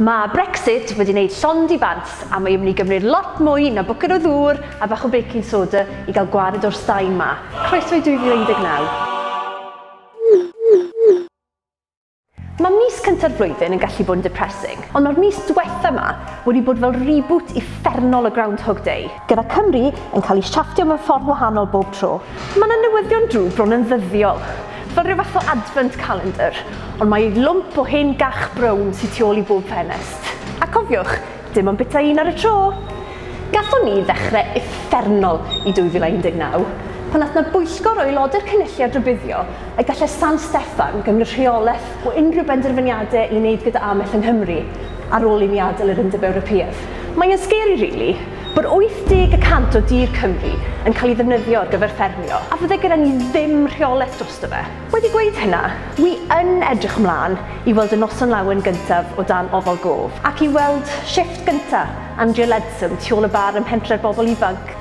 Mae Brexit wedi gwneud llond I bant a mae'n mynd I gymryd lot mwy na bwced o ddŵr a bach o baking soda I gael gwared o'r Stein ma. Croeso I 2019. Mae mis cyntaf blwyddyn yn gallu bod yn depressing, ond mae'r mis diwetha yma wedi bod fel reboot uffernol o Groundhog Day, gyda Cymru yn cael ei siafftio mewn ffordd wahanol bob tro. Mae yna newyddion drwg bron yn ddyddiol, fel rhyw fath o advent calendar, ond mae lwmp o hen gach brown sy'n tu ôl I bob ffenest. A cofiwch, dim ond bita un ar y tro. Gathon ni ddechrau uffernol I 2019, pan nath na bwyllgor o aelodau'r cynulliad rybuddio a gallai San Steffan gymryd rheolaeth o unrhyw benderfyniadau I wneud gyda amell yng Nghymru ar ôl I ni adael yr Undeb Ewropeaidd. Mae'n scary, really, bod 80% o dir Cymru yn cael ei ddefnyddio ar gyfer ffermio, a fyddai gyda ni ddim rheolaeth drosto fe. Wedi gweud hynna, wi yn edrych ymlaen I weld y noson lawen gyntaf o dan ofal gof, ac I weld shifft gyntaf Andrea Leadsom tu ôl y bar ym mhentre'r bobl ifanc.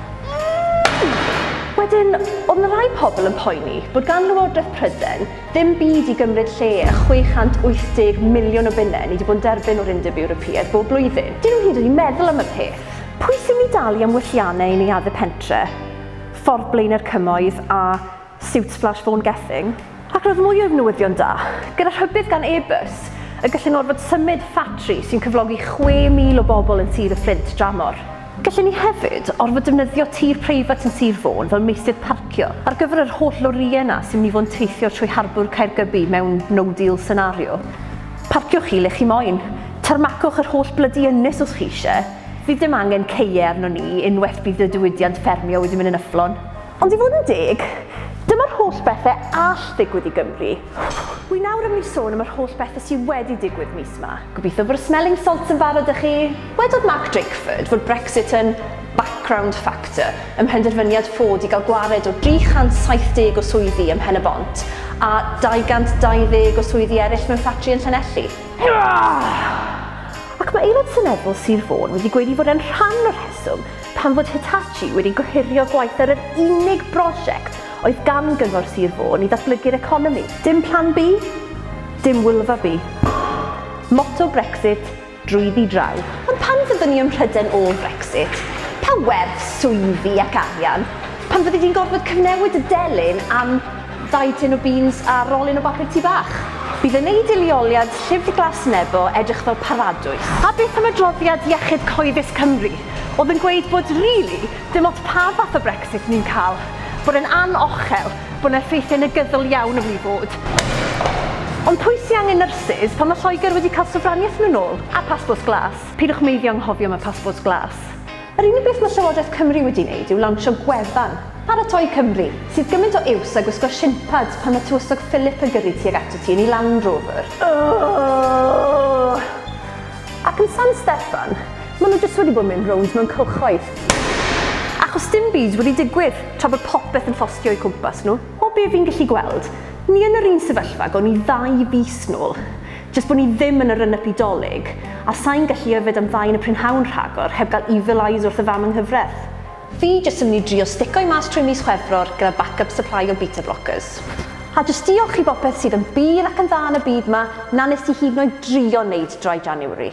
Wedyn, oedd yna rai pobl yn poeni bod gan Lywodraeth Prydain ddim byd I gymryd lle y 680 miliwn o bunnau ni wedi bod yn derbyn o'r Undeb Ewropeaidd bob blwyddyn. Dyn nhw hyd yn oed meddwl am y peth. Pwy sy'n mynd I dalu am welliannau I neuaddau pentre, ffordd blaen yr cymoedd a suits flash phone gething? Ac roedd mwy o newyddion da, gyda rhybydd gan e-bus y gallen orfod symud ffatri sy'n cyflogi 6,000 o bobl yn Sir y Fflint dramor. Gallen ni hefyd orfod defnyddio tir preifat yn Sir Fôn fel meysydd parcio ar gyfer yr holl lorïau yna sy'n mynd I fod yn teithio trwy harbwr Caergybi mewn no deal scenario. Parciwch chi le chi moyn, tarmacwch yr holl blydi ynys os chi eisiau, fydd dim angen ceie arno ni unwaith bydd y diwydiant ffermio wedi mynd yn yfflon. Ond I fod yn deg, dyma'r holl bethau all ddigwydd I Gymru. Wi nawr yn mynd I sôn am yr holl bethau sydd wedi digwydd mis yma. Gobeithio bod y smelling salts yn barod â chi. Wedodd Mark Drakeford fod Brexit yn background factor ym mhenderfyniad Ford I gael gwared o 370 o swyddi ym Mhen y Bont a 220 o swyddi eraill mewn ffatri yn Llanelli. Ac mae aelod seneddol Sir Fôn wedi gweud I fod yn rhan o'r rheswm pan fod Hitachi wedi gohirio gwaith ar yr unig brosiect oedd gan gyngor Sir Fôn I ddatblygu'r economi. Dim plan B, dim wylfa B. Motto Brexit, drwyddi draw. Ond pan fyddwn ni ym Mhrydain o Brexit, pa werth swyddi ac arian? Pan fyddi di'n gorfod cyfnewid y delyn am 2 tin o beans a rolyn o bapur tŷ bach? Bydd yn neud I leoliad llyfr glas nebo edrych fel paradwys. A beth am adroddiad Iechyd Cyhoeddus Cymru? Oedd yn gweud bod rili dim ots pa fath o Brexit ni'n cael, bod yn anochel, bod yna effeithiau negyddol iawn yn mynd I fod. Ond pwy sy'n angen nyrsys pan mae Lloegr wedi cael sofraniaeth nhw'n ôl a pasbort glas? Pidwch meiddio anghofio am y pasbort glas. Yr unig beth mae Llywodraeth Cymru wedi wneud yw lawnsio gwefan, Paratoi Cymru, sydd gymaint o iws a gwisgo simpad pan mae tywysog Philip yn gyrru tuag ato ti yn ei Land Rover. Ac yn San Steffan, maen nhw jyst wedi bod mewn rownd mewn cylchoedd. Achos dim byd wedi digwydd tra bod popeth yn llosgio I cwmpas nhw. O be fi'n gallu gweld, ni yn yr un sefyllfa o'n I 2 fis nôl, jyst bod ni ddim yn yr ynep Idolig, a sa'n gallu yfed am ddau yn y prynhawn rhagor heb gael evil eyes wrth y fam yng nghyfraith. Fi jyst yn mynd I drio stico I mas trwy mis Chwefror gyda backup supply o beta blockers. A jyst diolch I bopeth sydd yn byr ac yn dda yn y byd yma na nes I hyd yn oed drio wneud dry January.